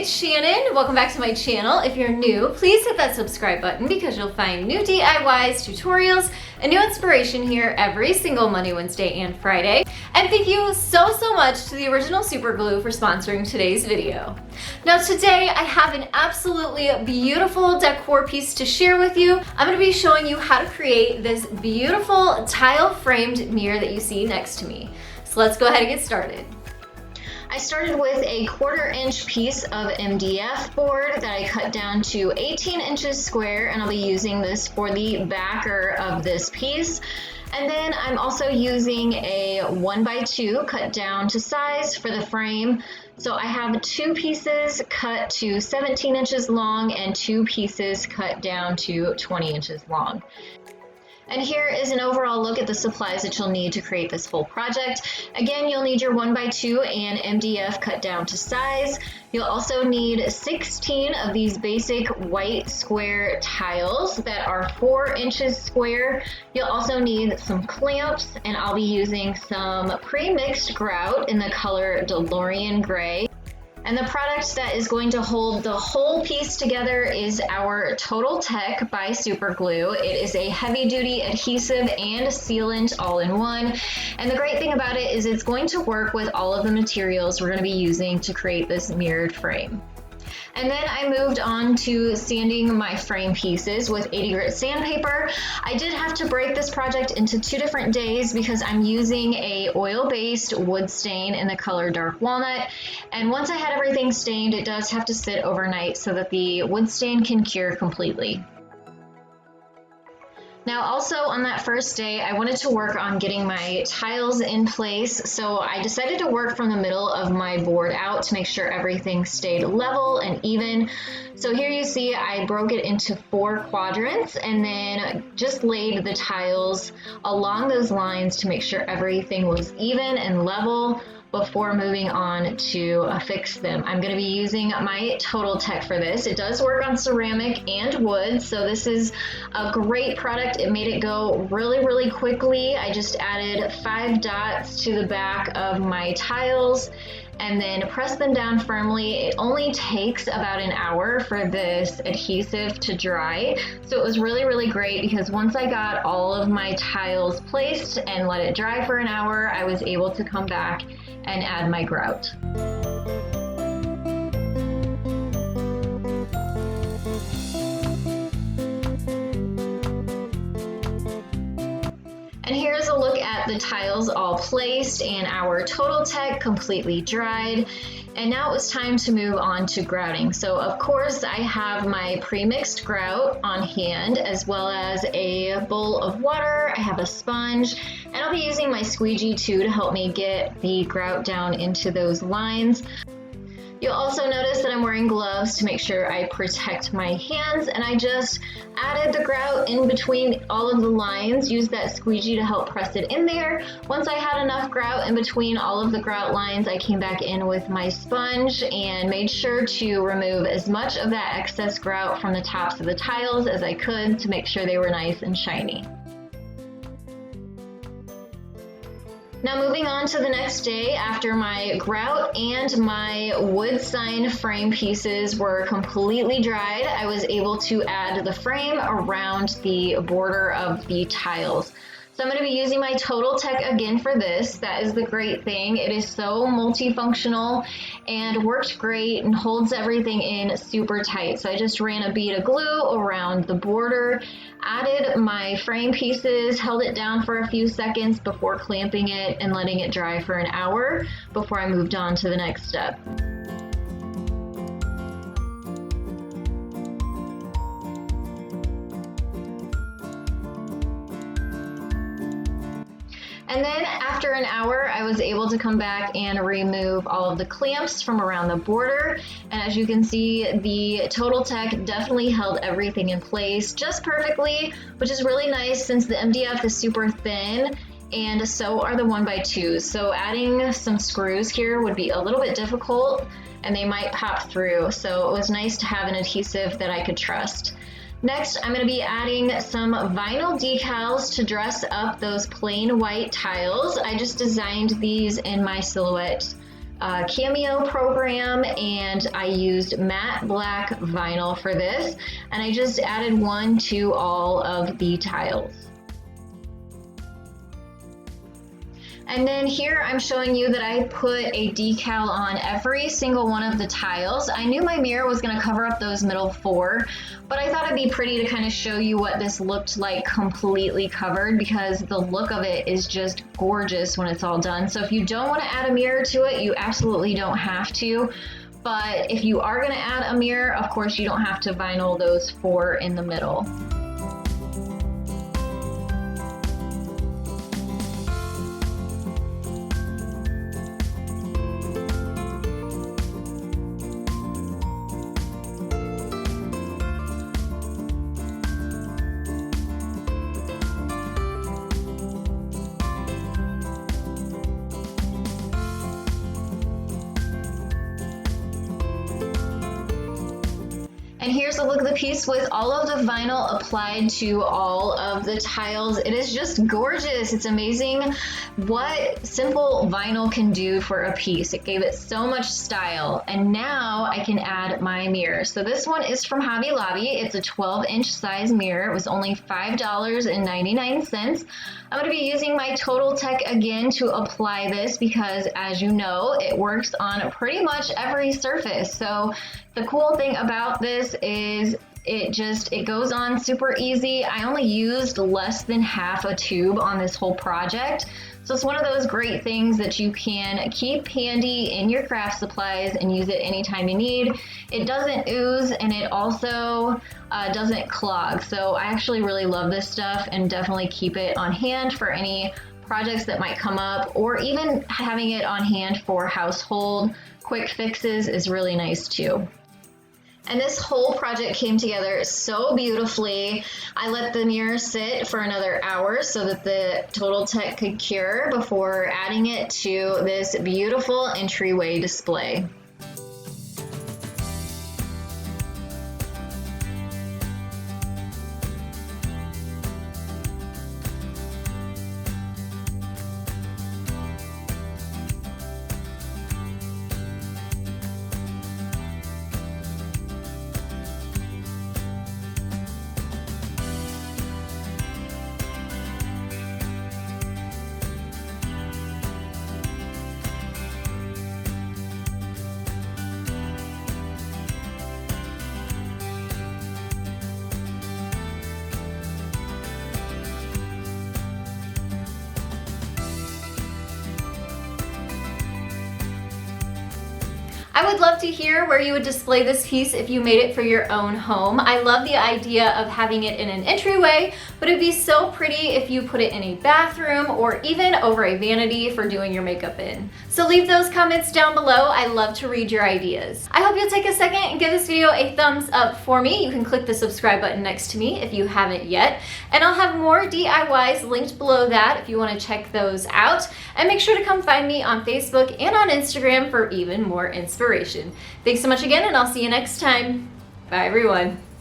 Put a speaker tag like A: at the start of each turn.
A: it's Shannon. Welcome back to my channel. If you're new, please hit that subscribe button because you'll find new DIYs, tutorials, and new inspiration here every single Monday, Wednesday, and Friday. And thank you so much to the original Super Glue for sponsoring today's video. Now today I have an absolutely beautiful decor piece to share with you. I'm going to be showing you how to create this beautiful tile framed mirror that you see next to me. So let's go ahead and get started. I started with a 1/4 inch piece of MDF board that I cut down to 18 inches square, and I'll be using this for the backer of this piece. And then I'm also using a 1x2 cut down to size for the frame. So I have 2 pieces cut to 17 inches long and 2 pieces cut down to 20 inches long. And here is an overall look at the supplies that you'll need to create this full project. Again, you'll need your 1x2 and MDF cut down to size. You'll also need 16 of these basic white square tiles that are 4 inches square. You'll also need some clamps, and I'll be using some pre-mixed grout in the color DeLorean Gray. And the product that is going to hold the whole piece together is our Total Tech by Super Glue. It is a heavy duty adhesive and sealant all in one. And the great thing about it is it's going to work with all of the materials we're going to be using to create this mirrored frame. And then I moved on to sanding my frame pieces with 80 grit sandpaper. I did have to break this project into 2 different days because I'm using a oil-based wood stain in the color Dark Walnut. And once I had everything stained, it does have to sit overnight so that the wood stain can cure completely. Now also on that first day, I wanted to work on getting my tiles in place, so I decided to work from the middle of my board out to make sure everything stayed level and even. So here you see I broke it into 4 quadrants and then just laid the tiles along those lines to make sure everything was even and level before moving on to affix them. I'm going to be using my Total Tech for this. It does work on ceramic and wood, so this is a great product. It made it go really quickly. I just added 5 dots to the back of my tiles and then press them down firmly. It only takes about an hour for this adhesive to dry. So it was really great because once I got all of my tiles placed and let it dry for an hour, I was able to come back and add my grout. And here's a look at the tiles all placed and our Total Tech completely dried. And now it was time to move on to grouting. So of course I have my pre-mixed grout on hand as well as a bowl of water. I have a sponge and I'll be using my squeegee too to help me get the grout down into those lines. You'll also notice that I'm wearing gloves to make sure I protect my hands, and I just added the grout in between all of the lines, used that squeegee to help press it in there. Once I had enough grout in between all of the grout lines, I came back in with my sponge and made sure to remove as much of that excess grout from the tops of the tiles as I could to make sure they were nice and shiny. Now moving on to the next day, after my grout and my wood sign frame pieces were completely dried, I was able to add the frame around the border of the tiles. So I'm going to be using my Total Tech again for this. That is the great thing. It is so multifunctional and worked great and holds everything in super tight. So I just ran a bead of glue around the border, added my frame pieces, held it down for a few seconds before clamping it and letting it dry for an hour before I moved on to the next step. And then after an hour, I was able to come back and remove all of the clamps from around the border. And as you can see, the Total Tech definitely held everything in place just perfectly, which is really nice since the MDF is super thin and so are the 1x2s. So adding some screws here would be a little bit difficult and they might pop through. So it was nice to have an adhesive that I could trust. Next, I'm going to be adding some vinyl decals to dress up those plain white tiles. I just designed these in my Silhouette
B: Cameo program, and I used matte black vinyl for this, and I just added one to all of the tiles. And then here I'm showing you that I put a decal on every single one of the tiles. I knew my mirror was going to cover up those middle 4, but I thought it'd be pretty to kind of show you what this looked like completely covered, because the look of it is just gorgeous when it's all done. So if you don't want to add a mirror to it, you absolutely don't have to. But if you are going to add a mirror, of course you don't have to vinyl those 4 in the middle. And here's a look of the piece with all of the vinyl applied to all of the tiles. It is just gorgeous. It's amazing what simple vinyl can do for a piece. It gave it so much style. And now I can add my mirror. So this one is from Hobby Lobby. It's a 12-inch size mirror. It was only $5.99. I'm going to be using my Total Tech again to apply this because, as you know, it works on pretty much every surface. So the cool thing about this is it goes on super easy. I only used less than half a tube on this whole project. So it's one of those great things that you can keep handy in your craft supplies and use it anytime you need. It doesn't ooze, and it also doesn't clog. So I actually really love this stuff and definitely keep it on hand for any projects that might come up, or even having it on hand for household quick fixes is really nice too. And this whole project came together so beautifully. I let the mirror sit for another hour so that the Total Tech could cure before adding it to this beautiful entryway display.
A: I would love to hear where you would display this piece if you made it for your own home. I love the idea of having it in an entryway, but it'd be so pretty if you put it in a bathroom or even over a vanity for doing your makeup in. So leave those comments down below. I love to read your ideas. I hope you'll take a second and give this video a thumbs up for me. You can click the subscribe button next to me if you haven't yet. And I'll have more DIYs linked below that if you want to check those out. And make sure to come find me on Facebook and on Instagram for even more inspiration. Thanks so much again, and I'll see you next time. Bye everyone.